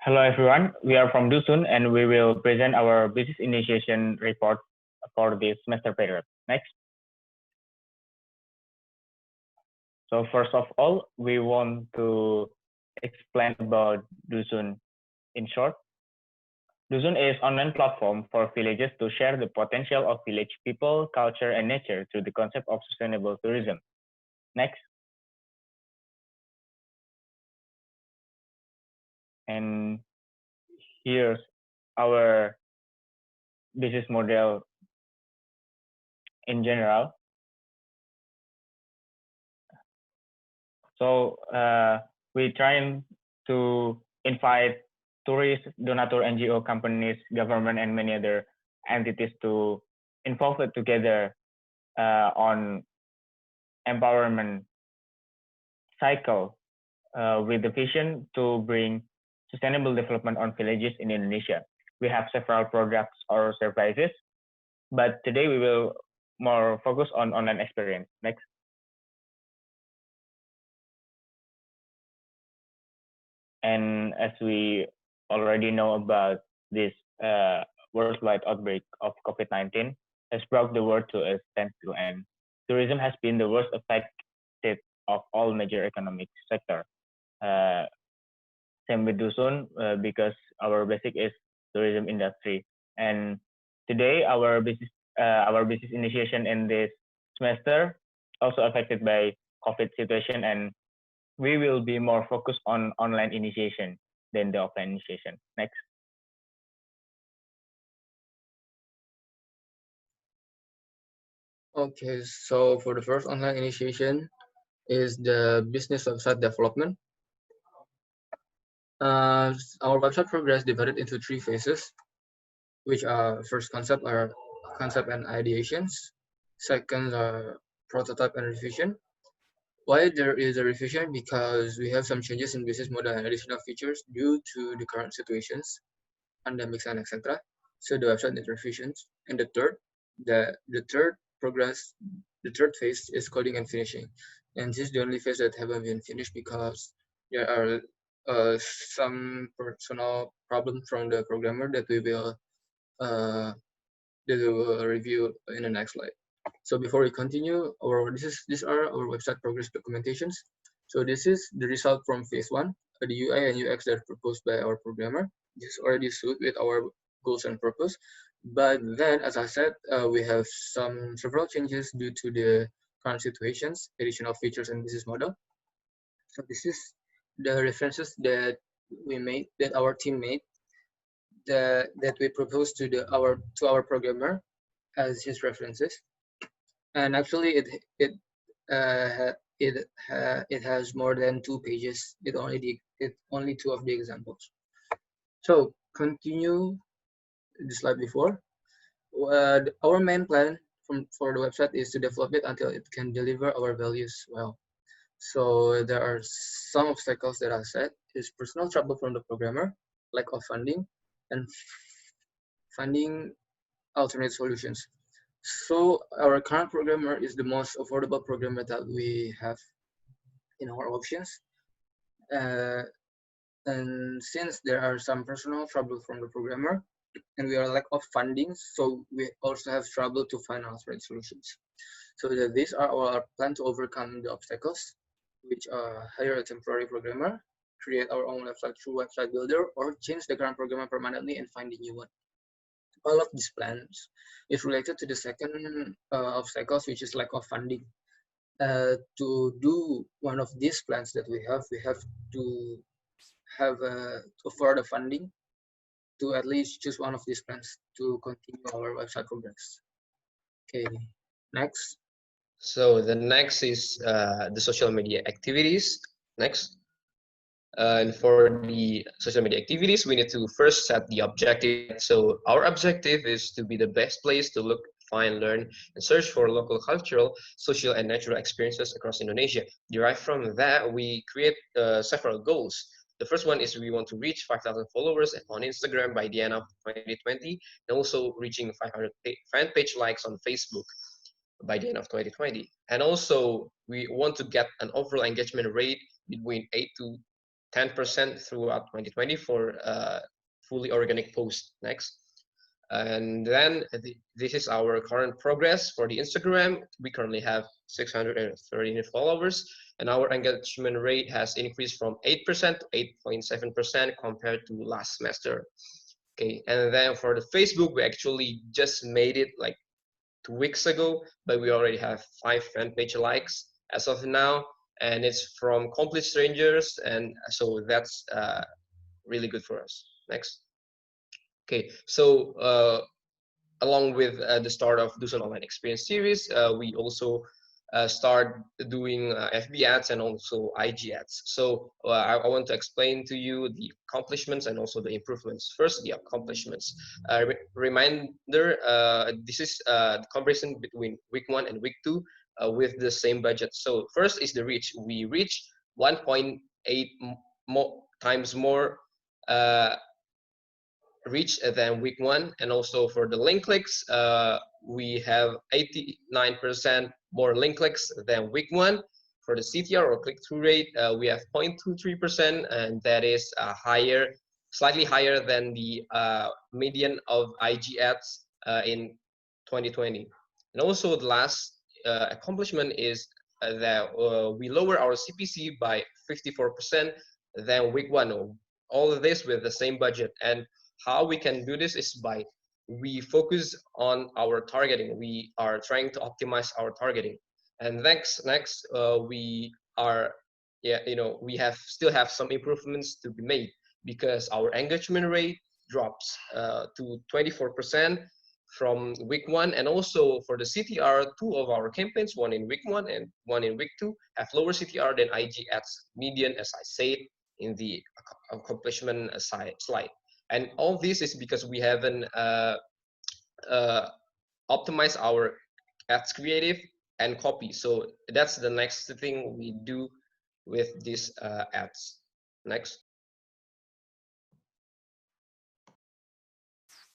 Hello everyone, we are from Dosoon and we will present our business initiation report for this semester period. Next. So first of all, we want to explain about Dosoon in short. Dosoon is an online platform for villages to share the potential of village people, culture, and nature through the concept of sustainable tourism. Next. And here's our business model in general. So we're trying to invite tourists, donator, NGO companies, government, and many other entities to involve it together on empowerment cycle with the vision to bring sustainable development on villages in Indonesia. We have several products or services, but today we will more focus on online experience. Next. And as we already know about this worldwide outbreak of COVID-19 has brought the world to a standstill, and tourism has been the worst affected of all major economic sector. Same with Dosoon because our basic is tourism industry, and today our business initiation in this semester also affected by COVID situation, and we will be more focused on online initiation than the offline initiation. Next. Okay, so for the first online initiation is the business website development. Our website progress divided into 3 phases, which are first concept and ideations, second are prototype and revision. Why there is a revision? Because we have some changes in business model and additional features due to the current situations, pandemics and etc. So the website needs revisions. And the third phase is coding and finishing. And this is the only phase that haven't been finished because there are some personal problems from the programmer that we will review in the next slide. So before we continue, these are our website progress documentations. So this is the result from phase 1, the UI and UX that are proposed by our programmer. This is already suited with our goals and purpose. But then, as I said, we have several changes due to the current situations, additional features and business model. So this is the references that our team made, that we proposed to our programmer as his references. And actually, it has more than 2 pages. It only 2 of the examples. So continue the slide before. Our main plan for the website is to develop it until it can deliver our values well. So there are some obstacles that are set. Is personal trouble from the programmer, lack of funding, and finding alternate solutions. So our current programmer is the most affordable programmer that we have in our options. And since there are some personal trouble from the programmer and we are lack of funding, so we also have trouble to find alternate solutions. So these are our plan to overcome the obstacles, which are hire a temporary programmer, create our own website through website builder, or change the current programmer permanently and find a new one. All of these plans is related to the second obstacles, which is lack of funding. To do one of these plans that we have to have to afford the funding to at least choose one of these plans to continue our website progress. Okay, next. So the next is the social media activities. Next. And for the social media activities, we need to first set the objective. So our objective is to be the best place to look, find, learn, and search for local cultural, social, and natural experiences across Indonesia. Derived from that, we create several goals. The first one is we want to reach 5,000 followers on Instagram by the end of 2020, and also reaching 500 fan page likes on Facebook by the end of 2020. And also, we want to get an overall engagement rate between 8 to 10% throughout 2020 for fully organic posts. Next. And then this is our current progress for the Instagram. We currently have 613 followers, and our engagement rate has increased from 8% to 8.7% compared to last semester. Okay, and then for the Facebook, we actually just made it like 2 weeks ago, but we already have 5 fan page likes as of now, and it's from complete strangers, and so that's really good for us. Next. Okay, so along with the start of Dosoon Online Experience series, we also start doing FB ads and also IG ads. So I want to explain to you the accomplishments and also the improvements. First, the accomplishments. Reminder, this is the comparison between week 1 and week 2 with the same budget. So first is the reach. We reach 1.8 times more reach than week 1, and also for the link clicks, we have 89% more link clicks than week 1. For the CTR or click-through rate, we have 0.23%, and that is slightly higher than the median of IG ads in 2020. And also the last accomplishment is that we lower our CPC by 54% than week 1. All of this with the same budget. And how we can do this is by we focus on our targeting. We are trying to optimize our targeting. And next, we are, we still have some improvements to be made, because our engagement rate drops to 24% from week 1, and also for the CTR, 2 of our campaigns, one in week 1 and one in week 2, have lower CTR than IG ads median, as I said in the accomplishment slide. And all this is because we haven't optimized our ads creative and copy. So that's the next thing we do with these ads. Next.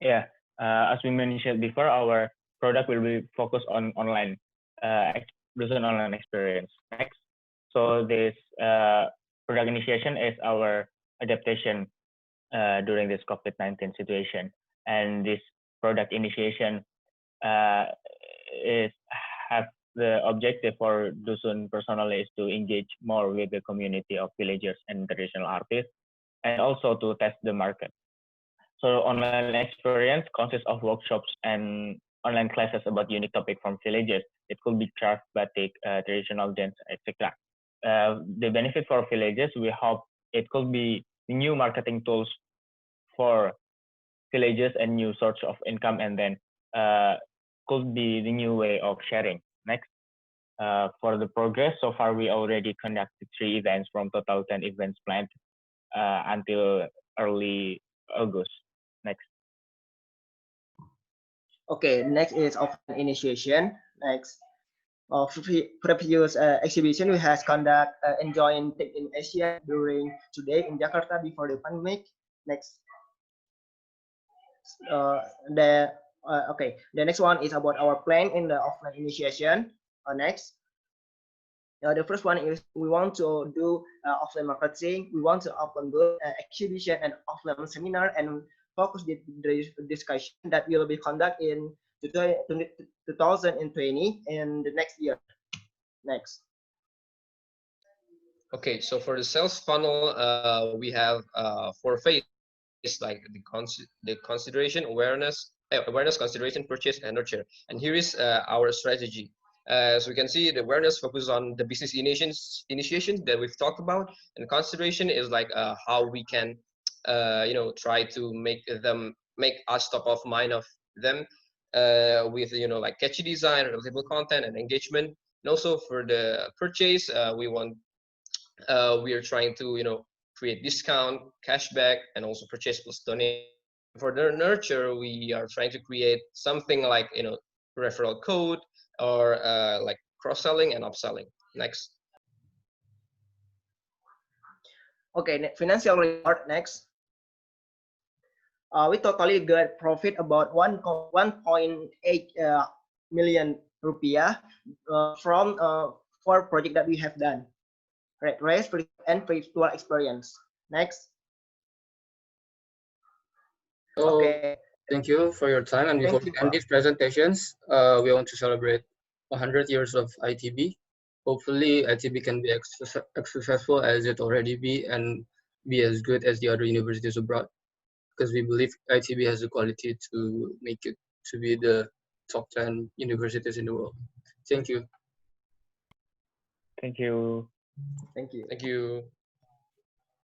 Yeah, as we mentioned before, our product will be focused on online, Dosoon online experience. Next. So this product initiation is our adaptation during this COVID-19 situation, and this product initiation have the objective for Dosoon personally is to engage more with the community of villagers and traditional artists, and also to test the market. So online experience consists of workshops and online classes about unique topic from villages. It could be craft, batik, traditional dance, etc. The benefit for villages, we hope it could be new marketing tools for villages and new source of income, and then could be the new way of sharing. Next, for the progress, so far we already conducted 3 events from total 10 events planned until early August. Next. Okay, next is offline initiation. Next, previous exhibition we has conduct enjoying tech in Asia during today in Jakarta before the pandemic. Next, the next one is about our plan in the offline initiation. Next, the first one is we want to do offline marketing. We want to open booth, exhibition, and offline seminar, and focus the discussion that will be conducted in 2020 and the next year. Next. Okay, so for the sales funnel, we have 4 phases, like the consideration, awareness, consideration, purchase, and nurture. And here is our strategy. As we can see, the awareness focuses on the business initiations that we've talked about, and consideration is like how we can, try to make us top of mind of them with like catchy design, relatable content, and engagement. And also for the purchase, we are trying to create discount, cashback, and also purchase plus donate. For the nurture, we are trying to create something like referral code or like cross-selling and upselling. Next. Okay, financial report next. We totally got profit about 1.8 million rupiah from 4 projects that we have done. Right, raise and virtual experience. Next. So Okay. thank you for your time. And before Thank we you. end these presentations, we want to celebrate 100 years of ITB. Hopefully, ITB can be as successful as it already be and be as good as the other universities abroad. Because we believe ITB has the quality to make it to be the top 10 universities in the world. Thank you. Thank you. Thank you. Thank you.